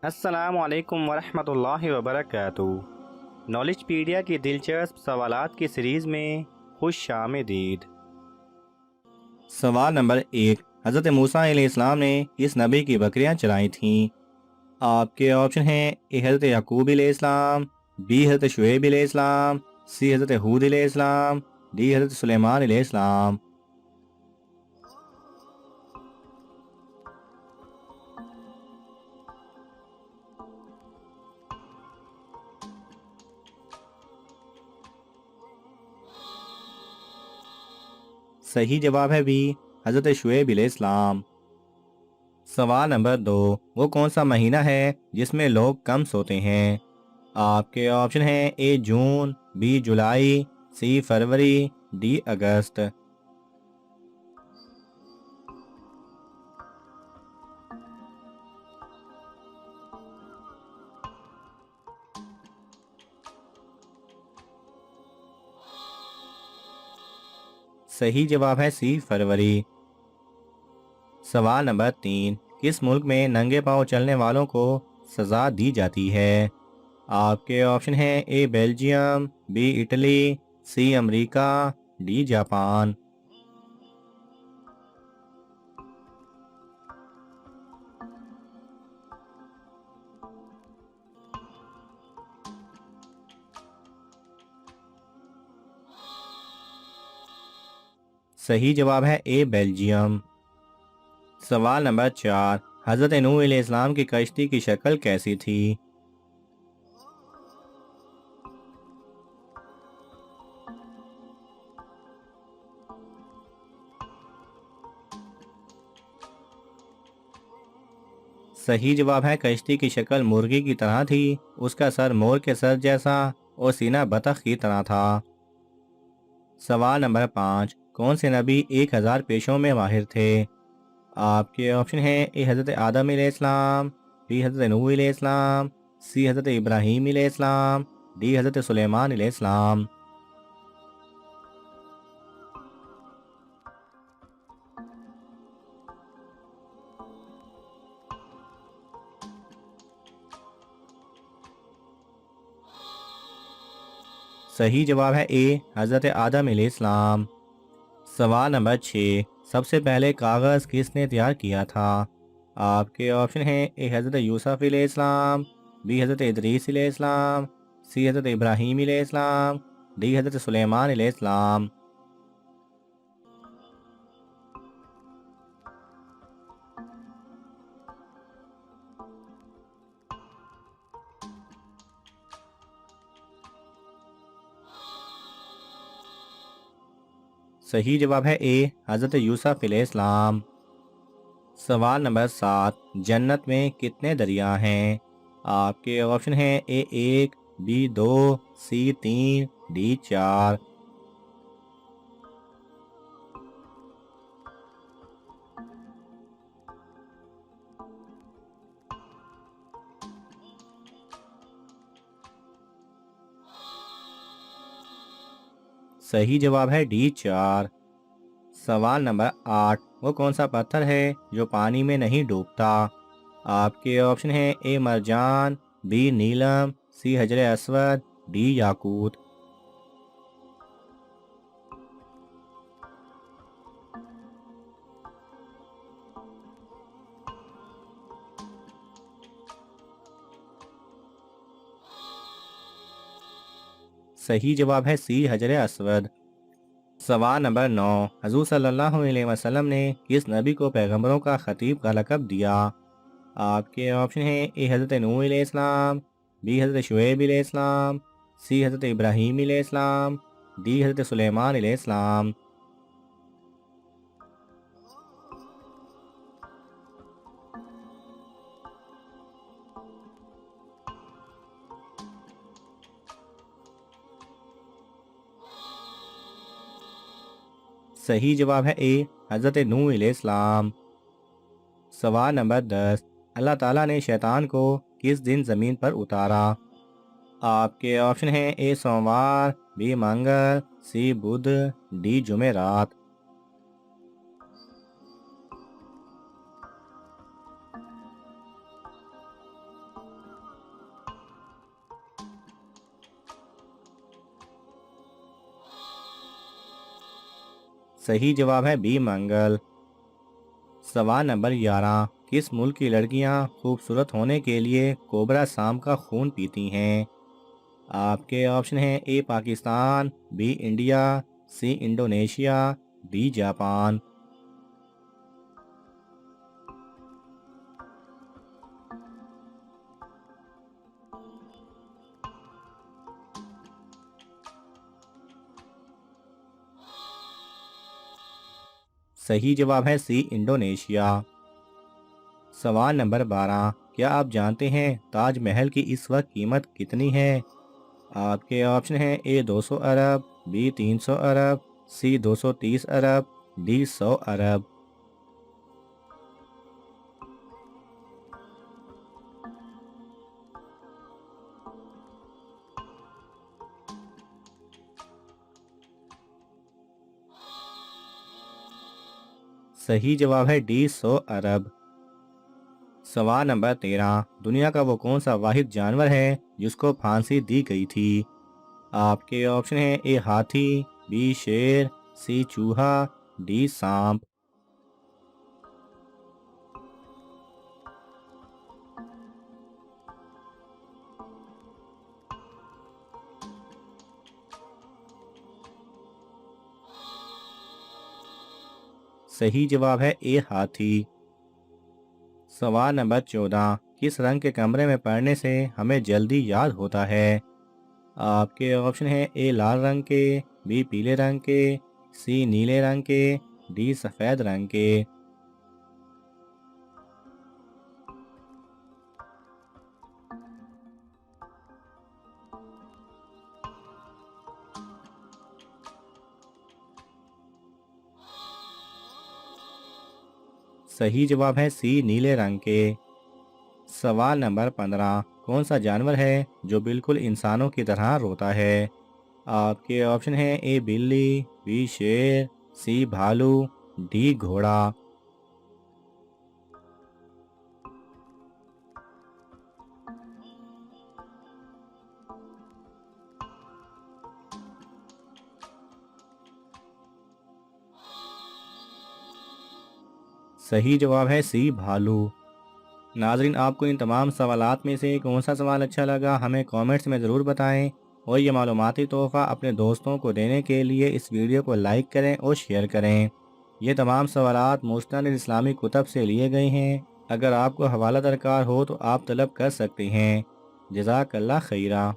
السلام علیکم ورحمۃ اللہ وبرکاتہ۔ نالج پیڈیا کی دلچسپ سوالات کی سیریز میں خوش آمدید۔ سوال نمبر 1، حضرت موسیٰ علیہ السلام نے کس نبی کی بکریاں چرائی تھیں؟ آپ کے آپشن ہیں اے حضرت یعقوب علیہ السلام، بی حضرت شعیب علیہ السلام، سی حضرت ہود علیہ السلام، ڈی حضرت سلیمان علیہ السلام۔ صحیح جواب ہے بی حضرت شعیب علیہ السلام۔ سوال نمبر 2، وہ کون سا مہینہ ہے جس میں لوگ کم سوتے ہیں؟ آپ کے آپشن ہیں اے جون، be July, C February, D اگست۔ صحیح جواب ہے سی فروری۔ سوال نمبر 3، کس ملک میں ننگے پاؤں چلنے والوں کو سزا دی جاتی ہے؟ آپ کے آپشن ہیں A Belgium, B Italy, C America, D Japan. صحیح جواب ہے اے بیلجیم۔ سوال نمبر 4، حضرت نوح علیہ السلام کی کشتی کی شکل کیسی تھی؟ صحیح جواب ہے کشتی کی شکل مرغی کی طرح تھی، اس کا سر مور کے سر جیسا اور سینہ بطخ کی طرح تھا۔ سوال نمبر 5، کون سے نبی 1000 پیشوں میں ماہر تھے؟ آپ کے آپشن ہیں اے حضرت آدم علیہ السلام، بی حضرت نوح علیہ السلام، سی حضرت ابراہیم علیہ السلام، ڈی حضرت سلیمان علیہ السلام۔ صحیح جواب ہے اے حضرت آدم علیہ السلام۔ سوال نمبر 6، سب سے پہلے کاغذ کس نے تیار کیا تھا؟ آپ کے آپشن ہیں اے حضرت یوسف علیہ السلام، بی حضرت ادریس علیہ السلام، سی حضرت ابراہیم علیہ السلام، ڈی حضرت سلیمان علیہ السلام۔ صحیح جواب ہے اے حضرت یوسف علیہ السلام۔ سوال نمبر 7، جنت میں کتنے دریا ہیں؟ آپ کے آپشن ہیں اے 1، بی 2، سی 3، ڈی 4۔ صحیح جواب ہے ڈی 4۔ سوال نمبر 8، وہ کون سا پتھر ہے جو پانی میں نہیں ڈوبتا؟ آپ کے آپشن ہیں اے مرجان، بی نیلم، سی حجر اسود، ڈی یاقوت۔ صحیح جواب ہے سی حجر اسود۔ سوال نمبر 9، حضور صلی اللہ علیہ وسلم نے کس نبی کو پیغمبروں کا خطیب کا لقب دیا؟ آپ کے آپشن ہیں اے حضرت نوح علیہ السلام، بی حضرت شعیب علیہ السلام، سی حضرت ابراہیم علیہ السلام، ڈی حضرت سلیمان علیہ السلام۔ صحیح جواب ہے اے حضرت نوح علیہ السلام۔ سوال نمبر 10، اللہ تعالیٰ نے شیطان کو کس دن زمین پر اتارا؟ آپ کے آپشن ہیں اے سوموار، بی منگل، سی بدھ، ڈی جمعرات۔ صحیح جواب ہے بی منگل۔ سوال نمبر 11، کس ملک کی لڑکیاں خوبصورت ہونے کے لیے کوبرا سام کا خون پیتی ہیں؟ آپ کے آپشن ہیں اے پاکستان، بی انڈیا، سی انڈونیشیا، ڈی جاپان۔ صحیح جواب ہے سی انڈونیشیا۔ سوال نمبر 12، کیا آپ جانتے ہیں تاج محل کی اس وقت قیمت کتنی ہے؟ آپ کے آپشن ہیں اے 200 ارب، be 300 Arab, C 230 Arab, D 100 ارب۔ صحیح جواب ہے ڈی 100 ارب۔ سوال نمبر 13، دنیا کا وہ کون سا واحد جانور ہے جس کو پھانسی دی گئی تھی؟ آپ کے آپشن ہیں اے ہاتھی، بی شیر، سی چوہا، ڈی سانپ۔ صحیح جواب ہے اے ہاتھی۔ سوال نمبر 14، کس رنگ کے کمرے میں پڑھنے سے ہمیں جلدی یاد ہوتا ہے؟ آپ کے آپشن ہیں اے لال رنگ کے، بی پیلے رنگ کے، سی نیلے رنگ کے، ڈی سفید رنگ کے۔ صحیح جواب ہے سی نیلے رنگ کے۔ سوال نمبر 15، کون سا جانور ہے جو بالکل انسانوں کی طرح روتا ہے؟ آپ کے آپشن ہیں اے بلی، بی شیر، سی بھالو، ڈی گھوڑا۔ صحیح جواب ہے سی بھالو۔ ناظرین، آپ کو ان تمام سوالات میں سے کون سا سوال اچھا لگا ہمیں کامنٹس میں ضرور بتائیں، اور یہ معلوماتی تحفہ اپنے دوستوں کو دینے کے لیے اس ویڈیو کو لائک کریں اور شیئر کریں۔ یہ تمام سوالات مستند اسلامی کتب سے لیے گئے ہیں۔ اگر آپ کو حوالہ درکار ہو تو آپ طلب کر سکتے ہیں۔ جزاک اللہ خیرہ۔